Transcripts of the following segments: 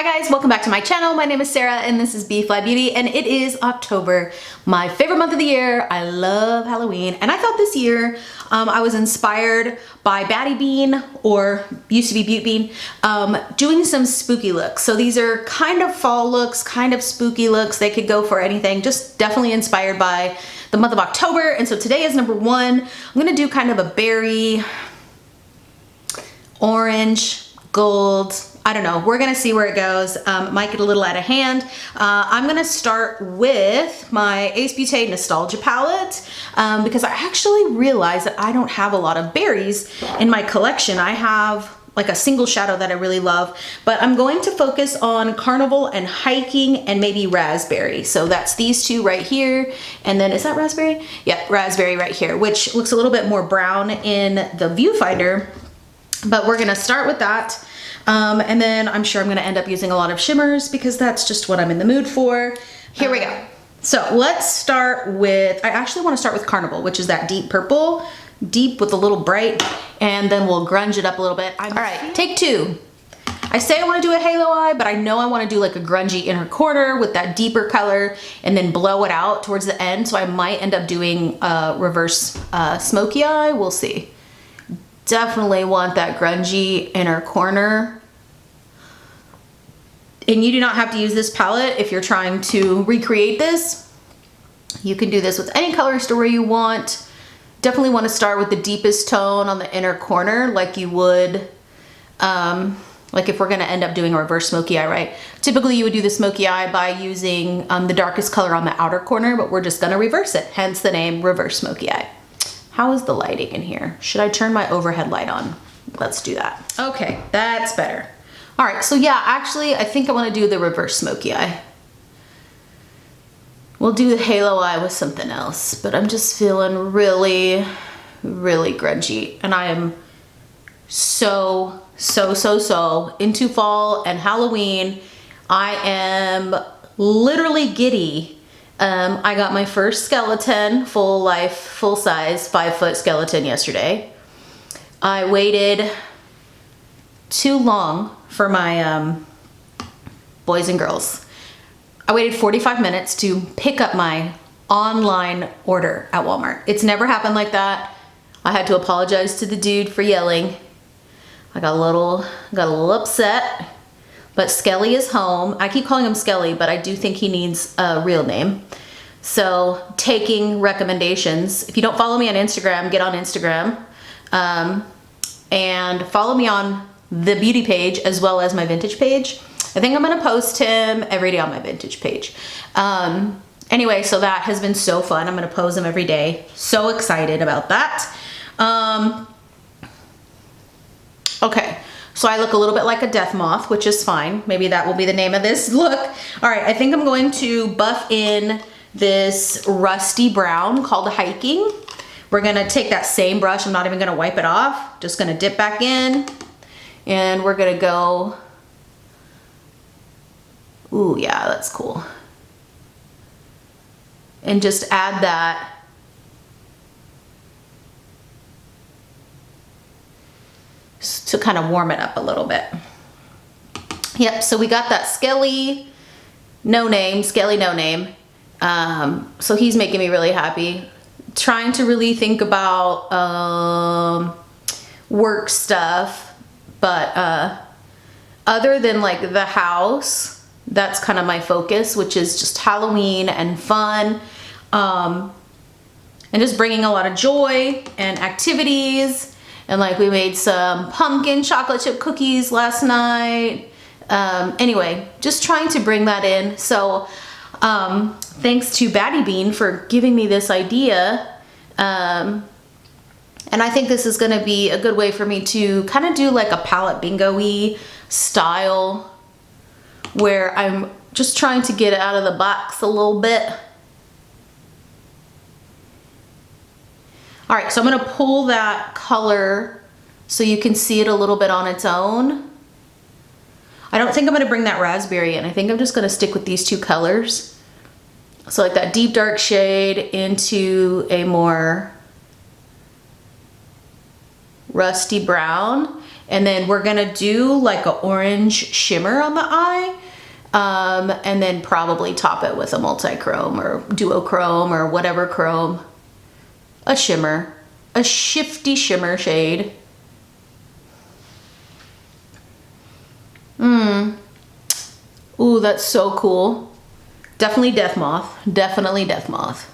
Hi guys, welcome back to my channel. My name is Sarah and this is B.fleye Beauty, and it is October, my favorite month of the year. I love Halloween, and I thought this year I was inspired by Batty Bean, or used to be Beaute Bean, doing some spooky looks. So these are kind of fall looks, kind of spooky looks. They could go for anything, just definitely inspired by the month of October. And so today is number one. I'm gonna do kind of a berry, orange, gold, I don't know. We're gonna see where it goes. Might get a little out of hand. I'm gonna start with my Ace Beaute Nostalgia palette because I actually realized that I don't have a lot of berries in my collection. I have like a single shadow that I really love, but I'm going to focus on Carnival and Hiking and maybe Raspberry. So that's these two right here. And then is that Raspberry? Yeah, Raspberry right here, which looks a little bit more brown in the viewfinder, but we're gonna start with that. And then I'm sure I'm gonna end up using a lot of shimmers because that's just what I'm in the mood for. Here we go. So let's start with, I actually wanna start with Carnival, which is that deep purple, deep with a little bright, and then we'll grunge it up a little bit. All right, take two. I say I wanna do a halo eye, but I know I wanna do like a grungy inner corner with that deeper color and then blow it out towards the end. So I might end up doing a reverse Smokey Eye, we'll see. Definitely want that grungy inner corner. And you do not have to use this palette if you're trying to recreate this. You can do this with any color story you want. Definitely want to start with the deepest tone on the inner corner like you would, like if we're gonna end up doing a reverse Smokey Eye, right? Typically you would do the Smokey Eye by using the darkest color on the outer corner, but we're just gonna reverse it, hence the name Reverse Smokey Eye. How is the lighting in here? Should I turn my overhead light on? Let's do that. Okay, that's better. All right, so yeah, actually, I think I wanna do the reverse Smokey Eye. We'll do the halo eye with something else, but I'm just feeling really, really grungy. And I am so into fall and Halloween. I am literally giddy. I got my first skeleton, full life, full size, 5-foot skeleton yesterday. I waited too long for my boys and girls. I waited 45 minutes to pick up my online order at Walmart. It's never happened like that. I had to apologize to the dude for yelling. I got a little upset, but Skelly is home. I keep calling him Skelly, but I do think he needs a real name. So taking recommendations. If you don't follow me on Instagram, get on Instagram and follow me on the beauty page as well as my vintage page. I think I'm gonna post him every day on my vintage page. Anyway, so that has been so fun. I'm gonna pose him every day. So excited about that. Okay, so I look a little bit like a Deathmoth, which is fine. Maybe that will be the name of this look. All right, I think I'm going to buff in this rusty brown called Hiking. We're gonna take that same brush. I'm not even gonna wipe it off. Just gonna dip back in. And we're gonna go, ooh, yeah, that's cool. And just add that to kind of warm it up a little bit. Yep, so we got that Skelly no name. So he's making me really happy. Trying to really think about work stuff. But other than like the house, that's kind of my focus, which is just Halloween and fun. And just bringing a lot of joy and activities. And like we made some pumpkin chocolate chip cookies last night. Anyway, just trying to bring that in. So thanks to Batty Bean for giving me this idea. And I think this is gonna be a good way for me to kind of do like a palette bingo-y style where I'm just trying to get out of the box a little bit. All right, so I'm gonna pull that color so you can see it a little bit on its own. I don't think I'm gonna bring that raspberry in. I think I'm just gonna stick with these two colors. So like that deep dark shade into a more rusty brown, And then we're gonna do like an orange shimmer on the eye. And then probably top it with a multi-chrome or duochrome or whatever chrome. A shimmer, a shifty shimmer shade. Ooh, that's so cool. Definitely Deathmoth, definitely Deathmoth.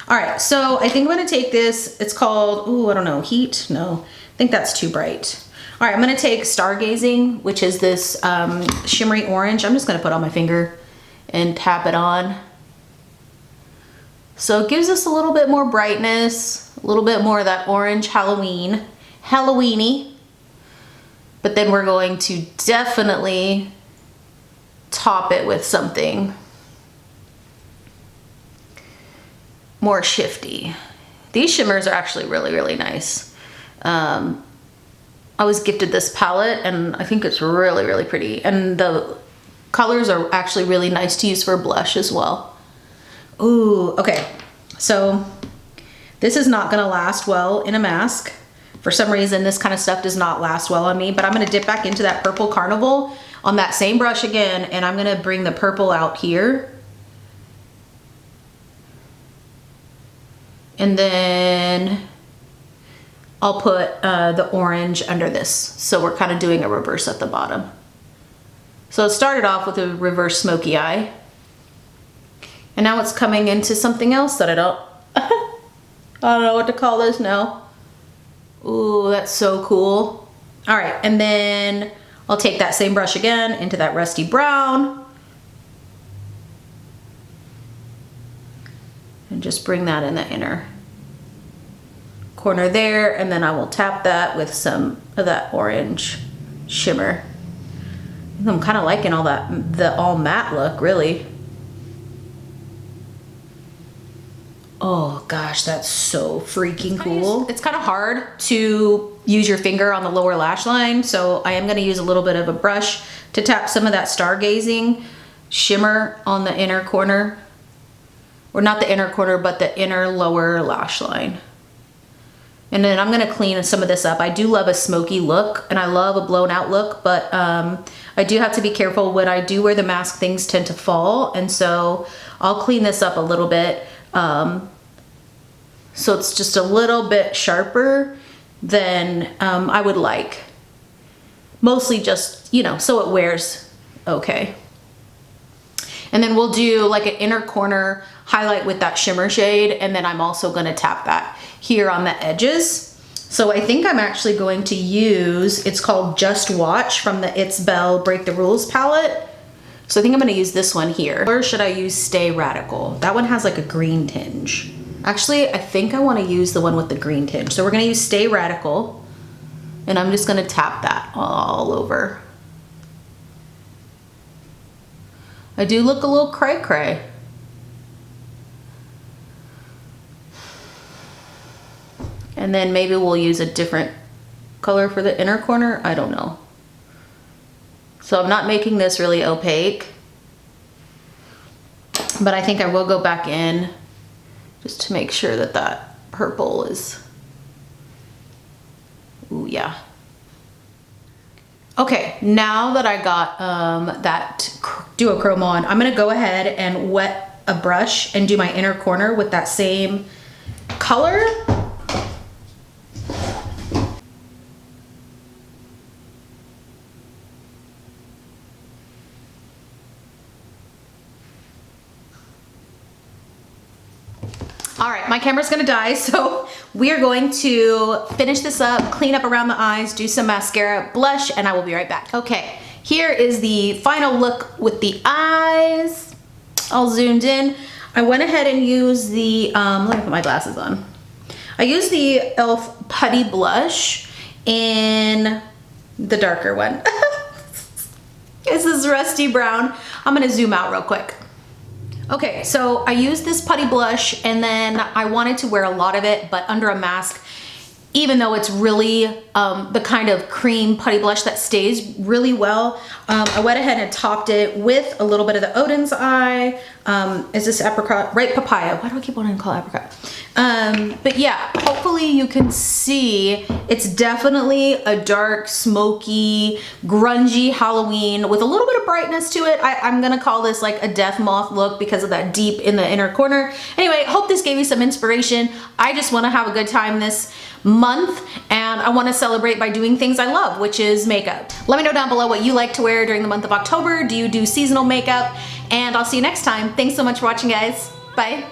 All right, so I think I'm gonna take this, it's called, ooh, I don't know, Heat? No, I think that's too bright. All right, I'm gonna take Stargazing, which is this shimmery orange. I'm just gonna put on my finger and tap it on. So it gives us a little bit more brightness, a little bit more of that orange Halloweeny. But then we're going to definitely top it with something more shifty. These shimmers are actually really, really nice. I was gifted this palette and I think it's really, really pretty. And the colors are actually really nice to use for blush as well. Ooh, okay. So this is not gonna last well in a mask. For some reason, this kind of stuff does not last well on me, but I'm gonna dip back into that purple Carnival on that same brush again, and I'm gonna bring the purple out here. And then I'll put the orange under this. So we're kind of doing a reverse at the bottom. So it started off with a reverse Smokey Eye. And now it's coming into something else that I don't know what to call this now. Ooh, that's so cool. All right, and then I'll take that same brush again into that rusty brown. And just bring that in the inner corner there, and then I will tap that with some of that orange shimmer. I'm kind of liking all that, the all matte look, really. Oh gosh, that's so freaking cool. It's kind of hard to use your finger on the lower lash line, so I am gonna use a little bit of a brush to tap some of that Stargazing shimmer on the inner corner. Or not the inner corner, but the inner lower lash line. And then I'm gonna clean some of this up. I do love a smoky look and I love a blown out look, but I do have to be careful when I do wear the mask, things tend to fall. And so I'll clean this up a little bit. So it's just a little bit sharper than I would like. Mostly just, you know, so it wears okay. And then we'll do like an inner corner highlight with that shimmer shade, and then I'm also gonna tap that here on the edges. So I think I'm actually going to use, it's called Just Watch from the It's Belle Break the Rules palette. So I think I'm gonna use this one here. Or should I use Stay Radical? That one has like a green tinge. Actually, I think I wanna use the one with the green tinge. So we're gonna use Stay Radical, and I'm just gonna tap that all over. I do look a little cray cray. And then maybe we'll use a different color for the inner corner. I don't know. So I'm not making this really opaque, but I think I will go back in just to make sure that that purple is, ooh, yeah. Okay, now that I got that duochrome on, I'm gonna go ahead and wet a brush and do my inner corner with that same color. All right, my camera's gonna die, so we are going to finish this up, clean up around the eyes, do some mascara, blush, and I will be right back. Okay, here is the final look with the eyes all zoomed in. I went ahead and used the, let me put my glasses on. I used the e.l.f. Putty Blush in the darker one. This is rusty brown. I'm gonna zoom out real quick. Okay, so I used this putty blush and then I wanted to wear a lot of it, but under a mask, even though it's really the kind of cream putty blush that stays really well, I went ahead and topped it with a little bit of the Odin's Eye. Is this apricot? Ripe papaya. Why do I keep wanting to call it apricot? But yeah, hopefully you can see it's definitely a dark, smoky, grungy Halloween with a little bit of brightness to it. I'm gonna call this like a Deathmoth look because of that deep in the inner corner. Anyway, hope this gave you some inspiration. I just wanna have a good time this month, and I wanna celebrate by doing things I love, which is makeup. Let me know down below what you like to wear during the month of October. Do you do seasonal makeup? And I'll see you next time. Thanks so much for watching, guys. Bye.